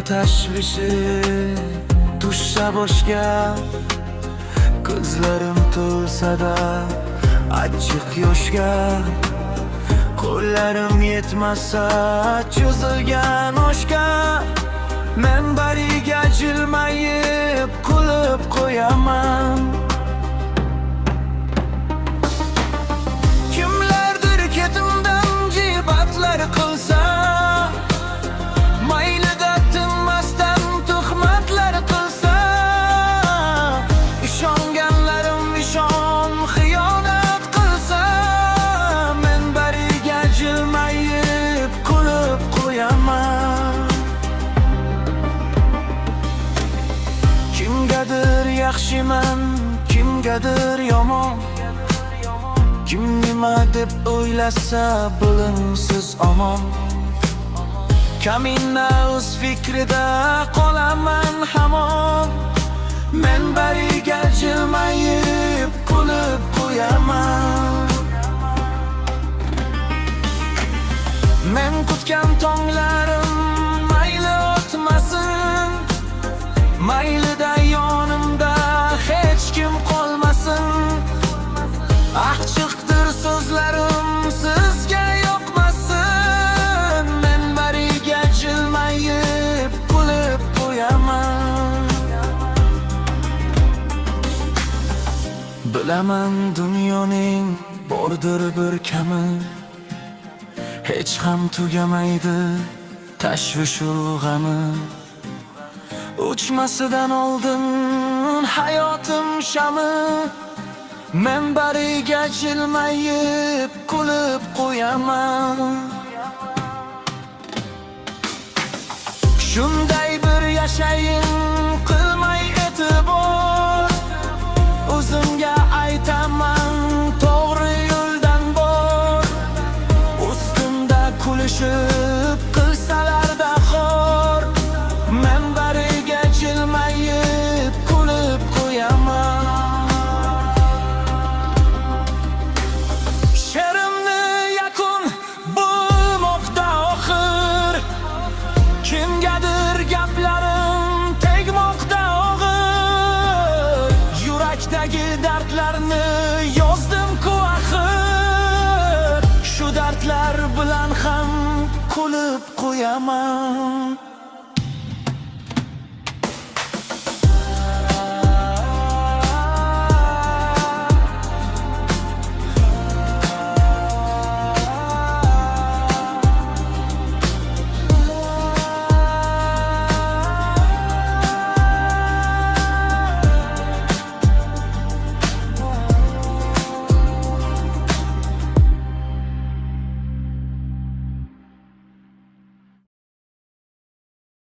tashvishi tushsa boshga, ko'zlarim to'lsa-da achchiq yoshga, qo'llarim yetmasa cho'zilgan oshga, men bariga jilmayib kulib qo'yaman. Kimlardir ketimdan jibatlar qilsa, maylida tinmasdan tuhmatlar qilsa, ishonganlarim ishon xiyonat qilsa, men bariga jilmayib kulib qo'yaman. Kimgadir yaxshiman, kimgadir yomon, kim nima deb o'ylasa bilimsiz omon. Kamina o'z fikrida qolaman hamon, men bariga jilmayib kulib qo'yaman. Men kutgan tonglarim mayli o'tmasin, maylida yonimda hech kim qolmasin. Achchiqdir so'zlarim sizga yoqmasin, men bariga jilmayib kulib qo'yaman. Bilaman dunyoning bordir bir kami, hech ham tugamaydi tashvishu g'ami. O'chmasidan oldin hayotim shami, men bariga jilmayib kulib qo'yaman. Shunday bir yashayin qilmay e'tibor, o'zimga aytaman to'g'ri yo'ldan bor. Ustimda kulishib qilsalarda xor, men bariga jilmayib kulib qo'yaman. She'rimni yakun bo'lmoqda oxir, kimgadir gaplarim tegmoqda og'ir. Yurakdagi dardlarni yozdim-ku axir, shu dardlar bilan ham kulib qo'yaman.